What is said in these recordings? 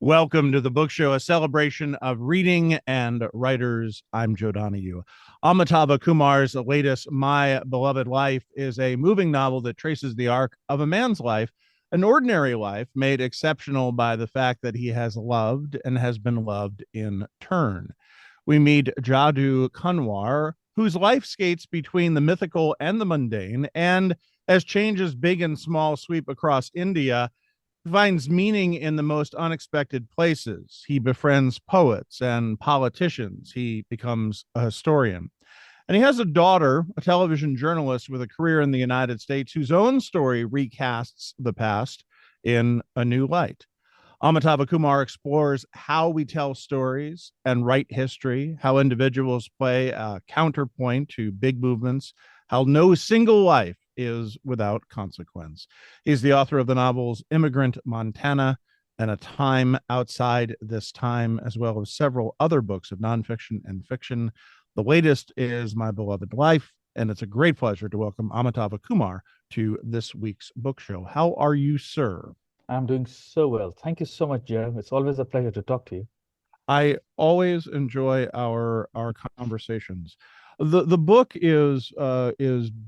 Welcome to the Book Show, a celebration of reading and writers. I'm Joe Donahue. Amitava Kumar's latest, My Beloved Life, is a moving novel that traces the arc of a man's life, an ordinary life made exceptional by the fact that he has loved and has been loved in turn. We meet Jadoo Kunwar, whose life skates between the mythical and the mundane, and as changes big and small sweep across India, finds meaning in the most unexpected places. He befriends poets and politicians. He becomes a historian. And he has a daughter, a television journalist with a career in the United States, whose own story recasts the past in a new light. Amitava Kumar explores how we tell stories and write history, how individuals play a counterpoint to big movements, how no single life is without consequence. He's the author of the novels Immigrant Montana and A Time Outside This Time, as well as several other books of nonfiction and fiction. The latest is My Beloved Life, and it's a great pleasure to welcome Amitava Kumar to this week's book show. How are you, sir? I'm doing so well. Thank you so much, Joe. It's always a pleasure to talk to you. I always enjoy our conversations. The book is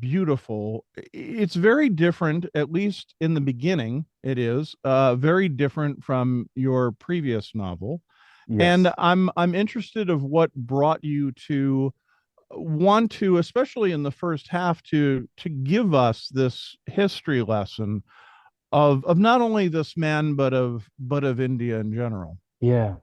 beautiful. It's very different, at least in the beginning. It is very different from your previous novel, and Yes. I'm interested of what brought you to want to, especially in the first half, to give us this history lesson of not only this man but of India in general. Yeah.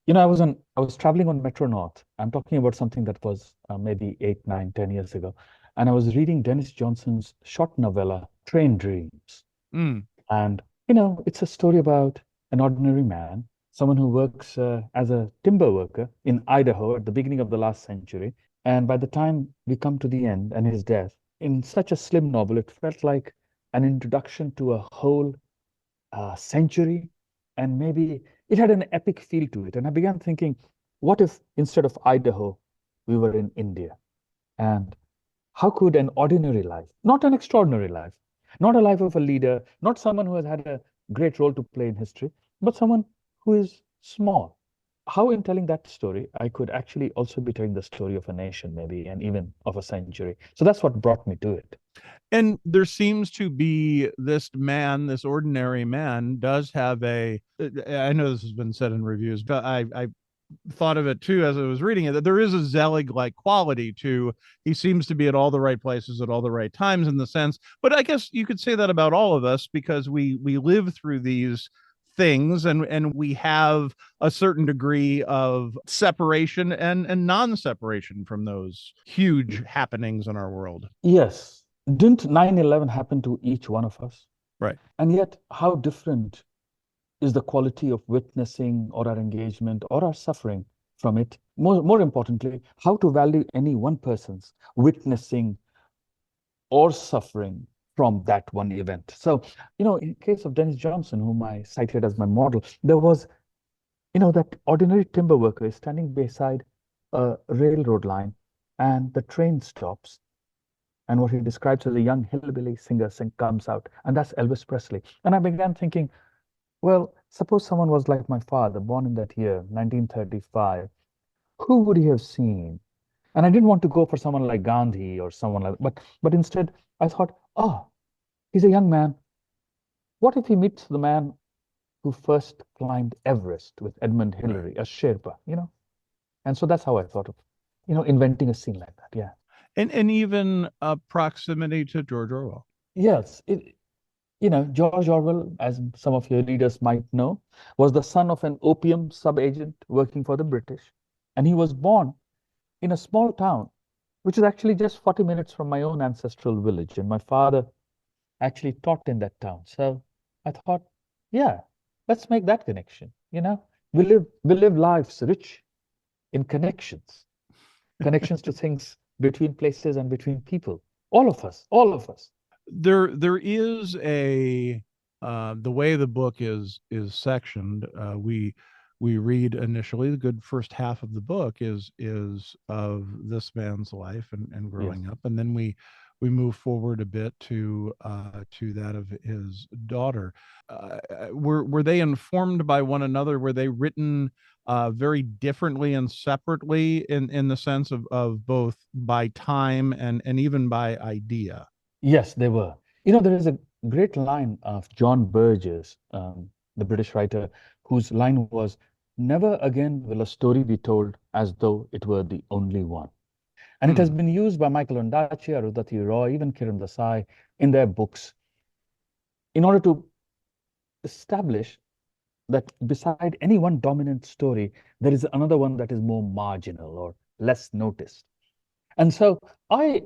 I was traveling on Metro North. I'm talking about something that was maybe 8, 9, 10 years ago. And I was reading Dennis Johnson's short novella, Train Dreams. Mm, And, it's a story about an ordinary man, someone who works as a timber worker in Idaho at the beginning of the last century. And by the time we come to the end and his death, in such a slim novel, it felt like an introduction to a whole century, and maybe it had an epic feel to it. And I began thinking, what if instead of Idaho, we were in India? And how could an ordinary life, not an extraordinary life, not a life of a leader, not someone who has had a great role to play in history, but someone who is small, how in telling that story, I could actually also be telling the story of a nation, maybe, and even of a century. So that's what brought me to it. and there seems to be this man, this ordinary man, does have a. I know this has been said in reviews, but I thought of it too as I was reading it, that there is a Zelig like quality to. He seems to be at all the right places at all the right times in the sense, but I guess you could say that about all of us because we live through these things, and we have a certain degree of separation and non-separation from those huge happenings in our world. Yes. Didn't 9/11 happen to each one of us? Right. And yet, how different is the quality of witnessing or our engagement or our suffering from it? More importantly, how to value any one person's witnessing or suffering from that one event. So, in case of Dennis Johnson, whom I cited as my model, there was, that ordinary timber worker is standing beside a railroad line and the train stops. And what he describes as a young hillbilly singer comes out, and that's Elvis Presley. And I began thinking, well, suppose someone was like my father, born in that year, 1935. Who would he have seen? And I didn't want to go for someone like Gandhi or someone like, but instead I thought, oh, he's a young man. What if he meets the man who first climbed Everest with Edmund Right. Hillary, a Sherpa? And so that's how I thought of, inventing a scene like that. Yeah. And even a proximity to George Orwell. Yes. George Orwell, as some of your readers might know, was the son of an opium sub-agent working for the British. And he was born in a small town, which is actually just 40 minutes from my own ancestral village. And my father actually taught in that town. So I thought, yeah, let's make that connection. We live lives rich in connections to things between places and between people. All of us. There is a the way the book is sectioned. We read initially the good first half of the book is of this man's life and Yes. growing up, and then we move forward a bit to that of his daughter. Were they informed by one another? Were they written very differently and separately in the sense of both by time and even by idea? Yes, they were. You know, there is a great line of John Burgess, the British writer, whose line was, "Never again will a story be told as though it were the only one." And it has Hmm. been used by Michael Ondaatje, Arundhati Roy, even Kiran Desai in their books in order to establish that beside any one dominant story, there is another one that is more marginal or less noticed. And so I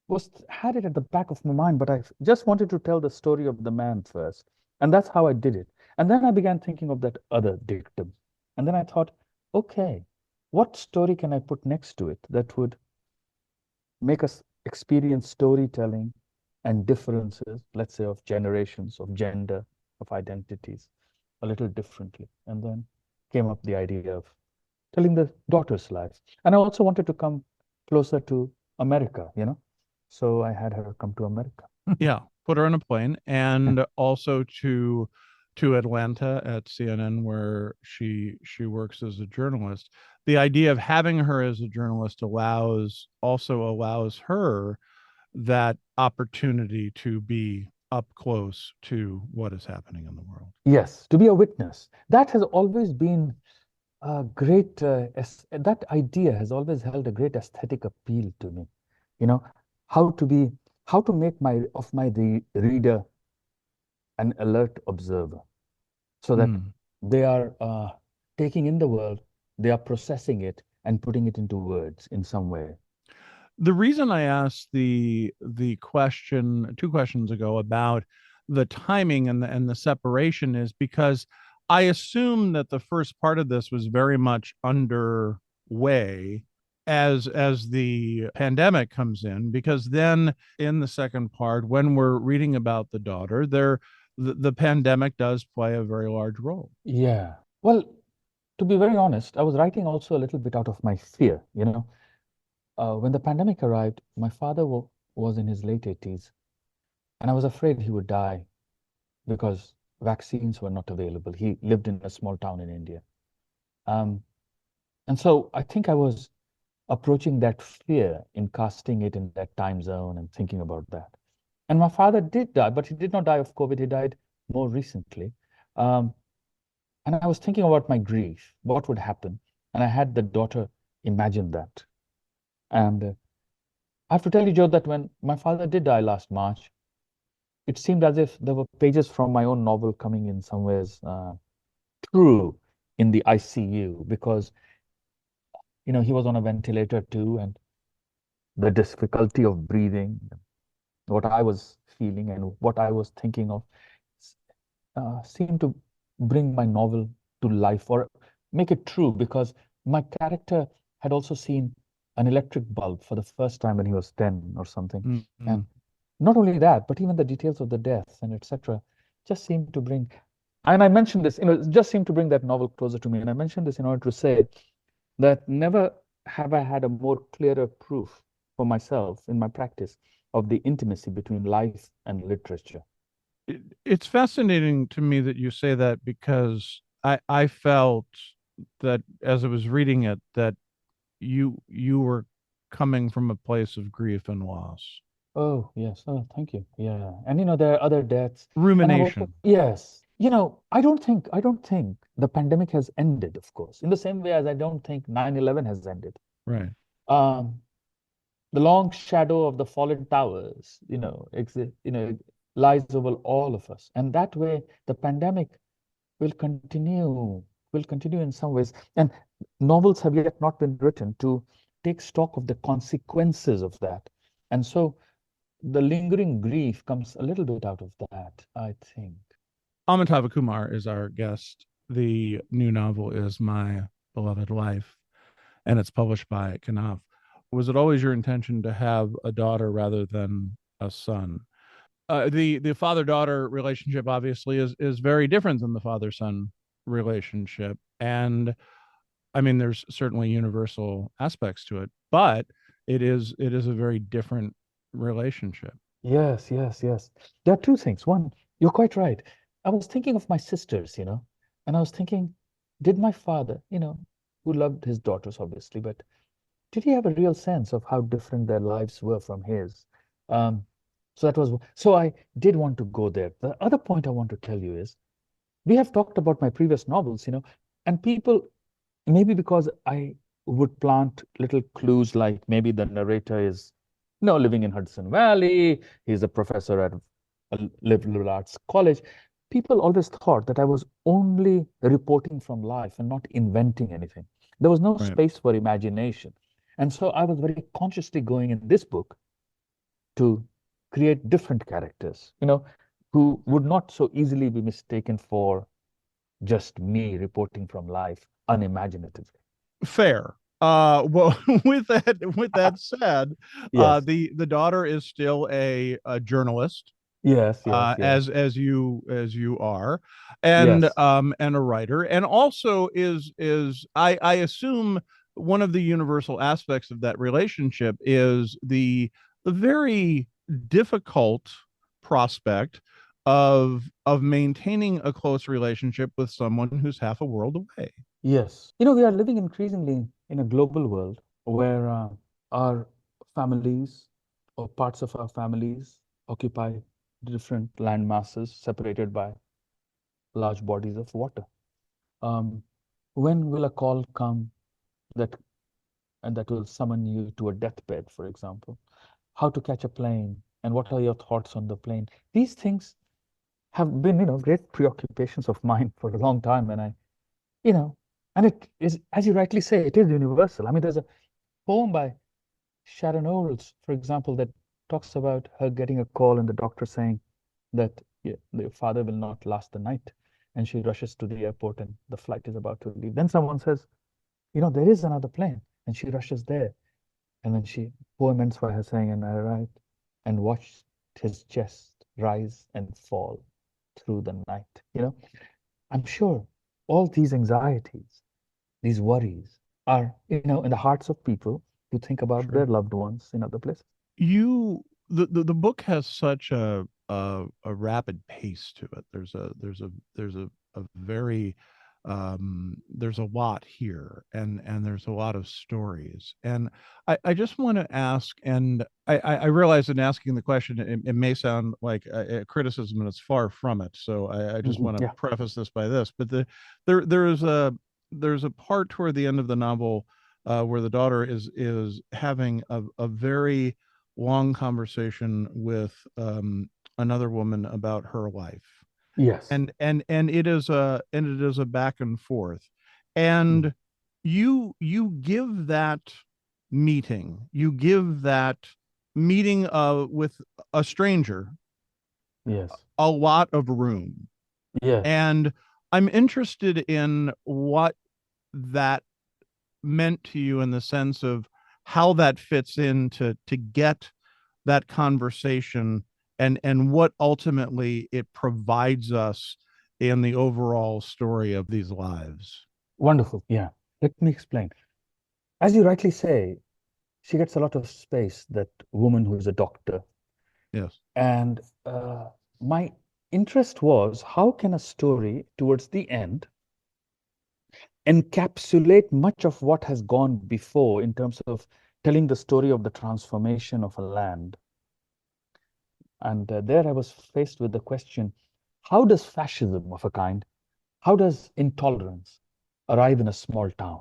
was had it at the back of my mind, but I just wanted to tell the story of the man first. And that's how I did it. And then I began thinking of that other dictum. And then I thought, okay, what story can I put next to it that would make us experience storytelling and differences, let's say, of generations, of gender, of identities, a little differently. And then came up the idea of telling the daughter's life. And I also wanted to come closer to America, you know. So I had her come to America. Yeah, put her on a plane, Yeah. and also to Atlanta at CNN, where she works as a journalist. The idea of having her as a journalist allows her that opportunity to be up close to what is happening in the world. Yes, to be a witness. That has always been a great, that idea has always held a great aesthetic appeal to me. You know, how to be, how to make my reader an alert observer so that Mm. they are taking in the world, they are processing it and putting it into words in some way. The reason I asked the question 2 questions ago about the timing and the separation is because I assume that the first part of this was very much underway as the pandemic comes in, because then in the second part, when we're reading about the daughter, the pandemic does play a very large role. Yeah. Well, to be very honest, I was writing also a little bit out of my fear. You know, when the pandemic arrived, my father was in his late 80s, and I was afraid he would die because vaccines were not available. He lived in a small town in India. Um, and so I think I was approaching that fear in casting it in that time zone and thinking about that. And my father did die, but he did not die of COVID. He died more recently. Um, and I was thinking about my grief, what would happen. And I had the daughter imagine that. And I have to tell you, Joe, that when my father did die last March, it seemed as if there were pages from my own novel coming in some ways true in the ICU because, you know, he was on a ventilator too, and the difficulty of breathing, what I was feeling and what I was thinking of seemed to bring my novel to life or make it true because my character had also seen an electric bulb for the first time when he was 10 or something. Mm-hmm. And not only that, but even the details of the death and etc. just seemed to bring, and I mentioned this, you know, it just seemed to bring that novel closer to me. And I mentioned this in order to say that never have I had a more clearer proof for myself in my practice of the intimacy between life and literature. It's fascinating to me that you say that, because I felt that as I was reading it that you were coming from a place of grief and loss, Oh, yes. Oh, thank you. Yeah. And you know, there are other deaths. And I've also, rumination. yes. You know, I don't think the pandemic has ended, of course, in the same way as I don't think 9/11 has ended. Right. Um, the long shadow of the fallen towers, lies over all of us. And that way, the pandemic will continue, will continue in some ways. And novels have yet not been written to take stock of the consequences of that. And so the lingering grief comes a little bit out of that, I think. Amitava Kumar is our guest. The new novel is My Beloved Life, and it's published by Knopf. Was it always your intention to have a daughter rather than a son? The father daughter relationship obviously is very different than the father son relationship, and I mean there's certainly universal aspects to it, but it is a very different relationship. Yes, yes, yes. There are two things. One, you're quite right. I was thinking of my sisters, and I was thinking, did my father, who loved his daughters, obviously, but did he have a real sense of how different their lives were from his? Um, so I did want to go there. The other point I want to tell you is we have talked about my previous novels, and people, maybe because I would plant little clues like maybe the narrator is, living in Hudson Valley, he's a professor at a liberal arts college. People always thought that I was only reporting from life and not inventing anything. There was no Right. space for imagination. And so I was very consciously going in this book to create different characters, who would not so easily be mistaken for just me reporting from life unimaginatively. Fair. Well, with that said, Yes, the daughter is still a journalist, yes, yes, yes, as you are, yes, and a writer, and also is I assume one of the universal aspects of that relationship is the very difficult prospect of maintaining a close relationship with someone who's half a world away. yes. We are living increasingly in a global world where our families or parts of our families occupy different land masses separated by large bodies of water. Um, when will a call come that that will summon you to a deathbed, for example? How to catch a plane, and what are your thoughts on the plane? These things have been, great preoccupations of mine for a long time, and you know, and it is, as you rightly say, it is universal. I mean, there's a poem by Sharon Olds, for example, that talks about her getting a call and the doctor saying that the father will not last the night, and she rushes to the airport and the flight is about to leave. Then someone says, there is another plane, and she rushes there. And then poem ends by her saying, and I arrived and watched his chest rise and fall through the night. I'm sure all these anxieties, these worries are, in the hearts of people who think about their Sure. loved ones in other places. You the book has such a rapid pace to it. There's a very there's a lot here, and there's a lot of stories, and I just want to ask, and I realize in asking the question it may sound like a criticism, and it's far from it, so I just want to Yeah. preface this by this, but there's a part toward the end of the novel where the daughter is having a very long conversation with another woman about her life, Yes. and it is a back and forth, Mm. and you give that meeting with a stranger Yes. a lot of room, Yes. and I'm interested in what that meant to you in the sense of how that fits in to get that conversation, and what ultimately it provides us in the overall story of these lives. Wonderful. Yeah. Let me explain. As you rightly say, she gets a lot of space, that woman who is a doctor. Yes. And my interest was, how can a story towards the end encapsulate much of what has gone before in terms of telling the story of the transformation of a land? And there I was faced with the question, how does fascism of a kind, how does intolerance arrive in a small town?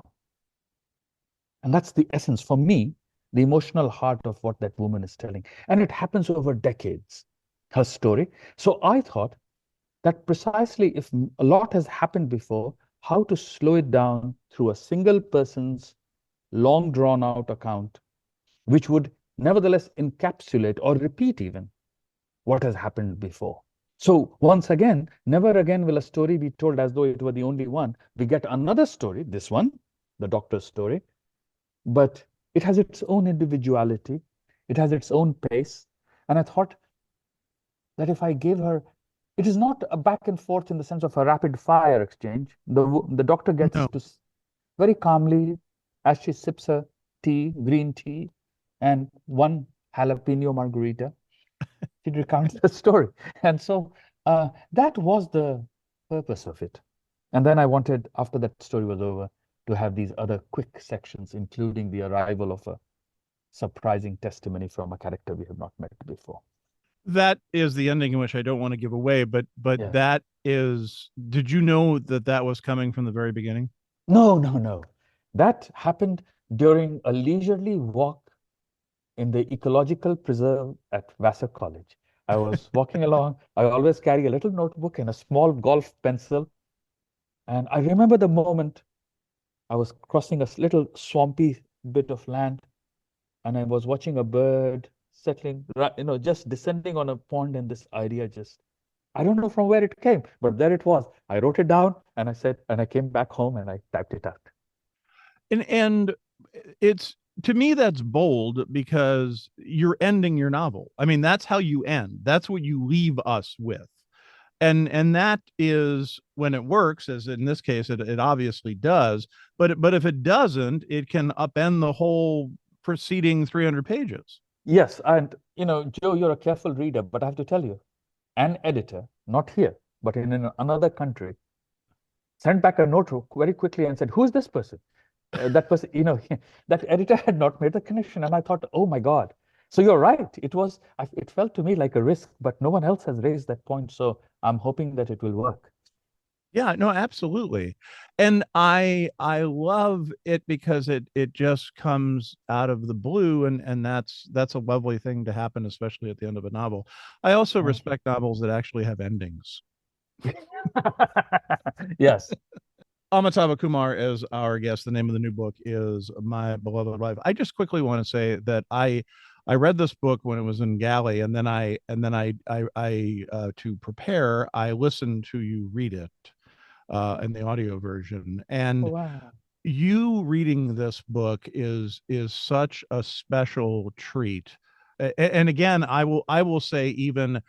And that's the essence for me, the emotional heart of what that woman is telling. And it happens over decades, her story. So I thought that precisely, if a lot has happened before, how to slow it down through a single person's long drawn out account, which would nevertheless encapsulate or repeat even what has happened before. So once again, never again will a story be told as though it were the only one. We get another story, this one, the doctor's story, but it has its own individuality, it has its own pace. And I thought that if I gave her, it is not a back and forth in the sense of a rapid fire exchange. The doctor gets No. to very calmly, as she sips her tea, green tea, and one jalapeno margarita. She recounts the story. And so that was the purpose of it. And then I wanted, after that story was over, to have these other quick sections, including the arrival of a surprising testimony from a character we have not met before. That is the ending, in which I don't want to give away, but Yeah. that is, did you know that that was coming from the very beginning? No, no, no. That happened during a leisurely walk in the ecological preserve at Vassar College. I was walking along. I always carry a little notebook and a small golf pencil. And I remember the moment I was crossing a little swampy bit of land, and I was watching a bird settling, just descending on a pond, and this idea just, I don't know from where it came, but there it was. I wrote it down and I said, and I came back home and I typed it out. And it's, to me, that's bold because you're ending your novel. I mean, that's how you end. That's what you leave us with. And that is when it works, as in this case it obviously does, but if it doesn't, it can upend the whole preceding 300 pages. Yes, and Joe, you're a careful reader, but I have to tell you, an editor, not here, but in another country, sent back a note very quickly and said, "Who's this person?" That person, that editor had not made the connection, and I thought, "Oh my God!" So you're right. It felt to me like a risk, but no one else has raised that point. So I'm hoping that it will work. Yeah, no, absolutely. And I love it because it just comes out of the blue, and that's a lovely thing to happen, especially at the end of a novel. I also Thank you. respect novels that actually have endings. Yes. Amitava Kumar is our guest. The name of the new book is My Beloved Life. I just quickly want to say that I read this book when it was in Galley, and then I to prepare, I listened to you read it in the audio version. Oh, And wow. you reading this book is such a special treat. And again, I will say, even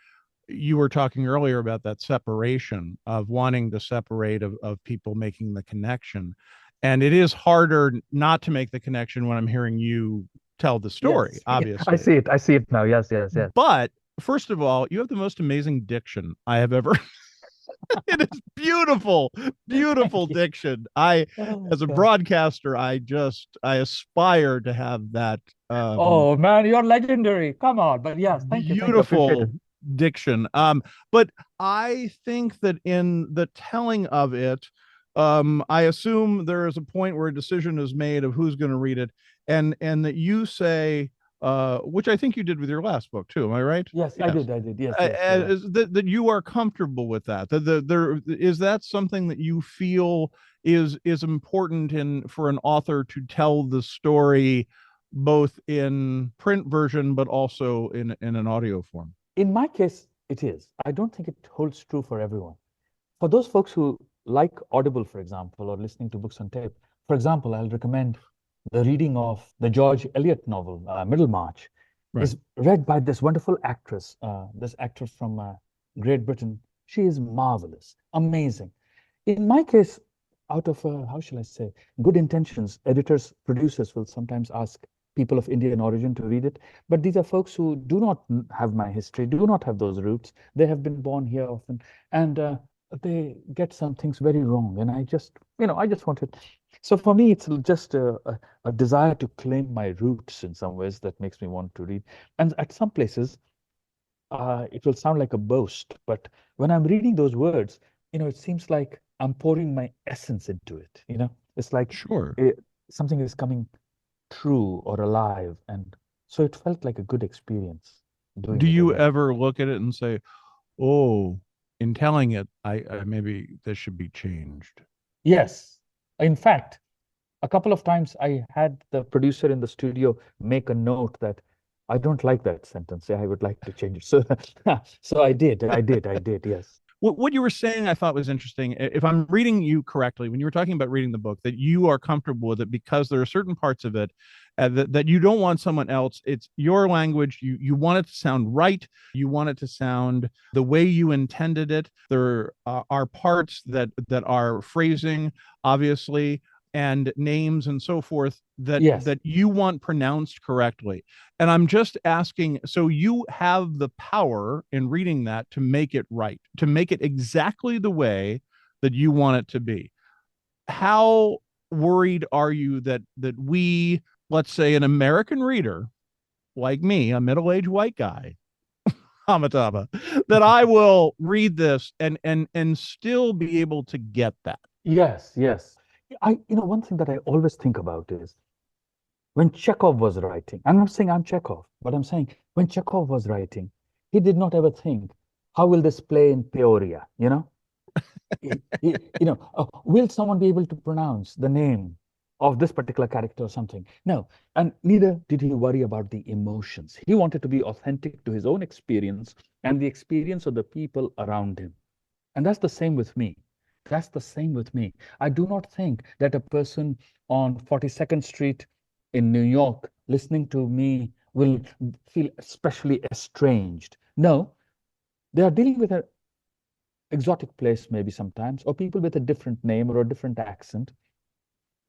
you were talking earlier about that separation of wanting to separate, of people making the connection. And it is harder not to make the connection when I'm hearing you tell the story, Yes. I obviously. see it. I see it now. Yes, yes, yes. But first of all, you have the most amazing diction I have ever. It is beautiful, beautiful Thank you. diction. I, Oh, as a God. broadcaster, I aspire to have that Oh, man, you're legendary. Come on. But yes, thank you. Thank you. Appreciate it. beautiful diction. But I think that in the telling of it, I assume there is a point where a decision is made of who's going to read it, and that you say, which I think you did with your last book too. Am I right? Yes, I Yes. did. I did. Yes, yes. You're right. That you are comfortable with that. That there is, that something that you feel is important in, for an author to tell the story both in print version but also in an audio form. In my case, it is. I don't think it holds true for everyone. For those folks who like Audible, for example, or listening to books on tape, for example, I'll recommend the reading of the George Eliot novel, Middlemarch, Right. is read by this wonderful actress, this actress from Great Britain. She is marvelous, amazing. In my case, out of, how shall I say, good intentions, editors, producers will sometimes ask people of Indian origin to read it. But these are folks who do not have my history, do not have those roots. They have been born here often, and they get some things very wrong. And I just wanted. So for me, it's just a desire to claim my roots in some ways that makes me want to read. And at some places, it will sound like a boast, but when I'm reading those words, it seems like I'm pouring my essence into it. It's like Sure. it, something is coming true or alive. And so it felt like a good experience doing Do it you again. ever look at it and say, "Oh, in telling it, I maybe this should be changed"? Yes. In fact, a couple of times I had the producer in the studio make a note that I don't like that sentence. I would like to change it. So, so I did. Yes. What you were saying, I thought was interesting. If I'm reading you correctly, when you were talking about reading the book, that you are comfortable with it because there are certain parts of it that you don't want someone else. It's your language. You want it to sound right. You want it to sound the way you intended it. There are parts that are phrasing, obviously, and names and so forth that Yes. you want pronounced correctly. And I'm just asking, so you have the power in reading that to make it right, to make it exactly the way that you want it to be. How worried are you that we, let's say an American reader like me, a middle-aged white guy, Amitava, that I will read this and still be able to get that? Yes, yes. One thing that I always think about is when Chekhov was writing, I'm not saying I'm Chekhov, but I'm saying when Chekhov was writing, he did not ever think, how will this play in Peoria? Will someone be able to pronounce the name of this particular character or something? No. And neither did he worry about the emotions. He wanted to be authentic to his own experience and the experience of the people around him. And that's the same with me. That's the same with me. I do not think that a person on 42nd Street in New York listening to me will feel especially estranged. No, they are dealing with an exotic place, maybe sometimes, or people with a different name or a different accent.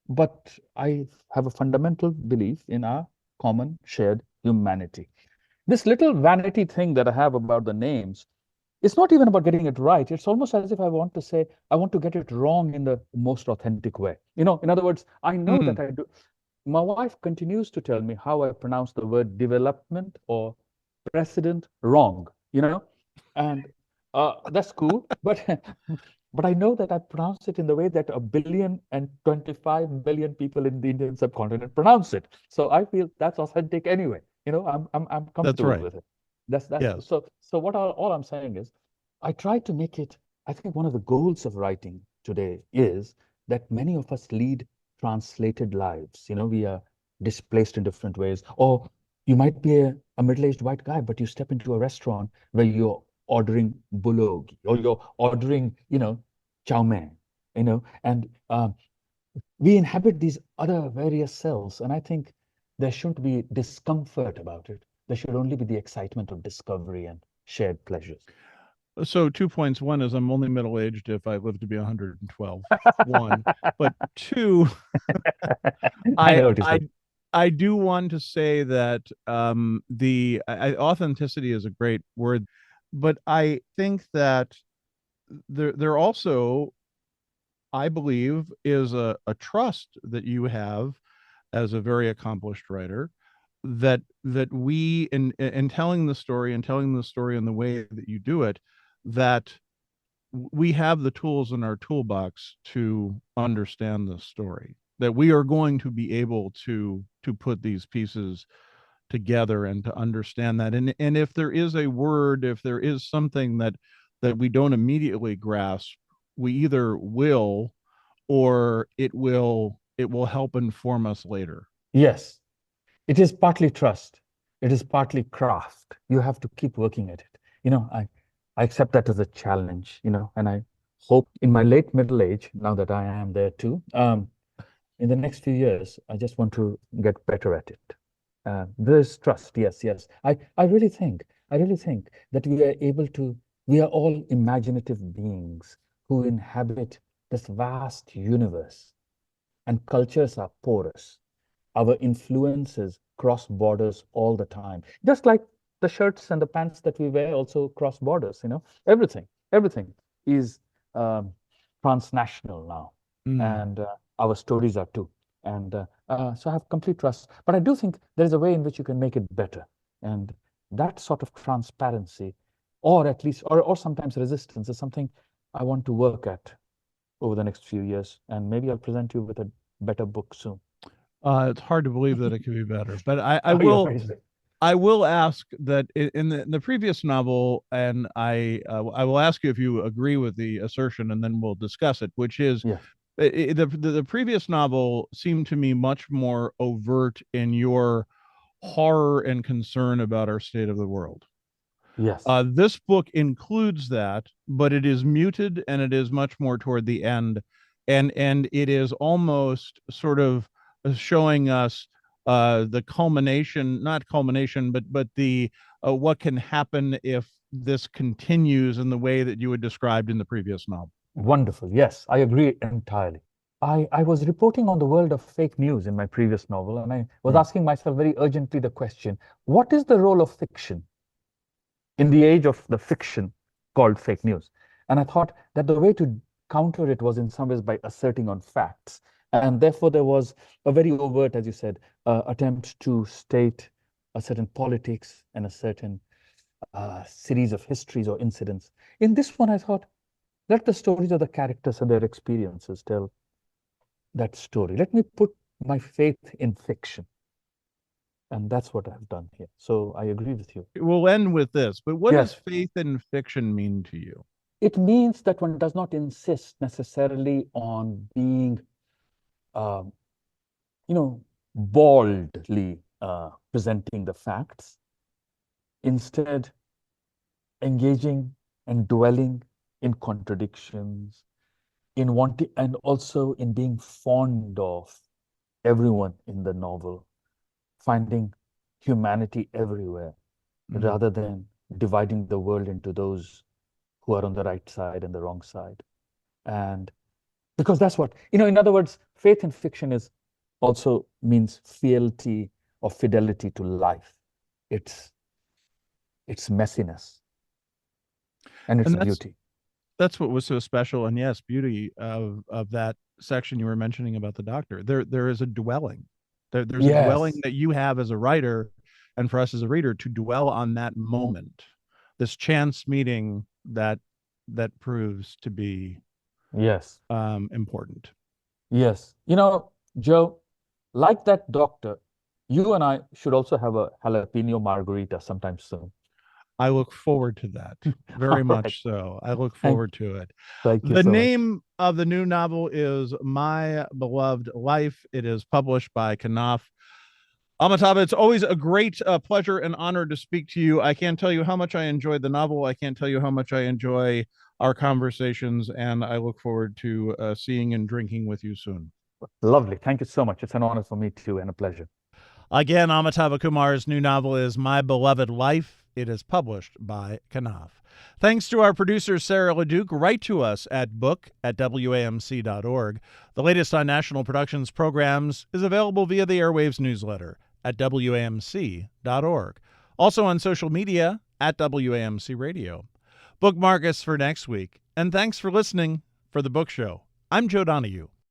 But I have a fundamental belief in our common shared humanity. This little vanity thing that I have about the names, it's not even about getting it right. It's almost as if I want to say, I want to get it wrong in the most authentic way. In other words, I know Mm. that I do. My wife continues to tell me how I pronounce the word development or precedent wrong, and that's cool. But but I know that I pronounce it in the way that 1,025,000,000 people in the Indian subcontinent pronounce it. So I feel that's authentic anyway. I'm That's comfortable right. with it. That's Yes. so what all I'm saying is I try to make it. I think one of the goals of writing today is that many of us lead translated lives. We are displaced in different ways. Or you might be a middle-aged white guy, but you step into a restaurant where you're ordering bulgogi or you're ordering, chow mein, and we inhabit these other various selves. And I think there shouldn't be discomfort about it. There should only be the excitement of discovery and shared pleasures. So 2 points. One is I'm only middle aged if I live to be 112. One, but two, I I know what you I said. I do want to say that the authenticity is a great word, but I think that there also, I believe, is a trust that you have as a very accomplished writer, that we in telling the story and telling the story in the way that you do it, that we have the tools in our toolbox to understand the story, that we are going to be able to put these pieces together and to understand that. And if there is a word, if there is something that we don't immediately grasp, we either will, or it will help inform us later. Yes, it is partly trust. It is partly craft. You have to keep working at it. I accept that as a challenge, and I hope in my late middle age, now that I am there too, in the next few years, I just want to get better at it. There's trust. Yes, yes. I really think that we are all imaginative beings who inhabit this vast universe, and cultures are porous. Our influences cross borders all the time, just like the shirts and the pants that we wear also cross borders. Everything is um, transnational now, Mm. and our stories are too. And so I have complete trust, but I do think there is a way in which you can make it better, and that sort of transparency, or at least, or sometimes resistance, is something I want to work at over the next few years, and maybe I'll present you with a better book soon. It's hard to believe that it could be better, but I Oh, you're will amazing. I will ask that in the previous novel, and I will ask you if you agree with the assertion, and then we'll discuss it. Which is Yes, the previous novel seemed to me much more overt in your horror and concern about our state of the world. yes, This book includes that, but it is muted and it is much more toward the end, and it is almost sort of showing us the culmination, not culmination, but the what can happen if this continues in the way that you had described in the previous novel. wonderful. Yes, I agree entirely. I was reporting on the world of fake news in my previous novel, and I was Right. asking myself very urgently the question, what is the role of fiction in the age of the fiction called fake news? And I thought that the way to counter it was in some ways by asserting on facts. And therefore, there was a very overt, as you said, attempt to state a certain politics and a certain series of histories or incidents. In this one, I thought, let the stories of the characters and their experiences tell that story. Let me put my faith in fiction. And that's what I've done here. So I agree with you. We'll end with this, but what does Yes. faith in fiction mean to you? It means that one does not insist necessarily on being, um, baldly presenting the facts. Instead, engaging and dwelling in contradictions, in wanting, and also in being fond of everyone in the novel, finding humanity everywhere, Mm. rather than dividing the world into those who are on the right side and the wrong side. And because that's what, in other words, faith in fiction is also means fealty or fidelity to life. It's it's messiness and its And that's beauty. that's what was so special and yes, beauty of that section you were mentioning about the doctor. There is a dwelling. There's a dwelling Yes, that you have as a writer and for us as a reader to dwell on that moment. This chance meeting that proves to be yes, important. yes. Joe, like that doctor, you and I should also have a jalapeno margarita sometime soon. I look forward to that. Very All right. much so. I look Thank, forward to it. thank you The so much. name of the new novel is My Beloved Life. It is published by Knopf. Amitava, it's always a great pleasure and honor to speak to you. I can't tell you how much I enjoyed the novel. I can't tell you how much I enjoy our conversations, and I look forward to seeing and drinking with you soon. Lovely. Thank you so much. It's an honor for me too and a pleasure. Again, Amitava Kumar's new novel is My Beloved Life. It is published by Knopf. Thanks to our producer, Sarah LeDuc. Write to us at book@wamc.org. The latest on National Productions programs is available via the Airwaves newsletter at wamc.org. Also on social media at WAMC Radio. Bookmark us for next week. And thanks for listening for The Book Show. I'm Joe Donahue.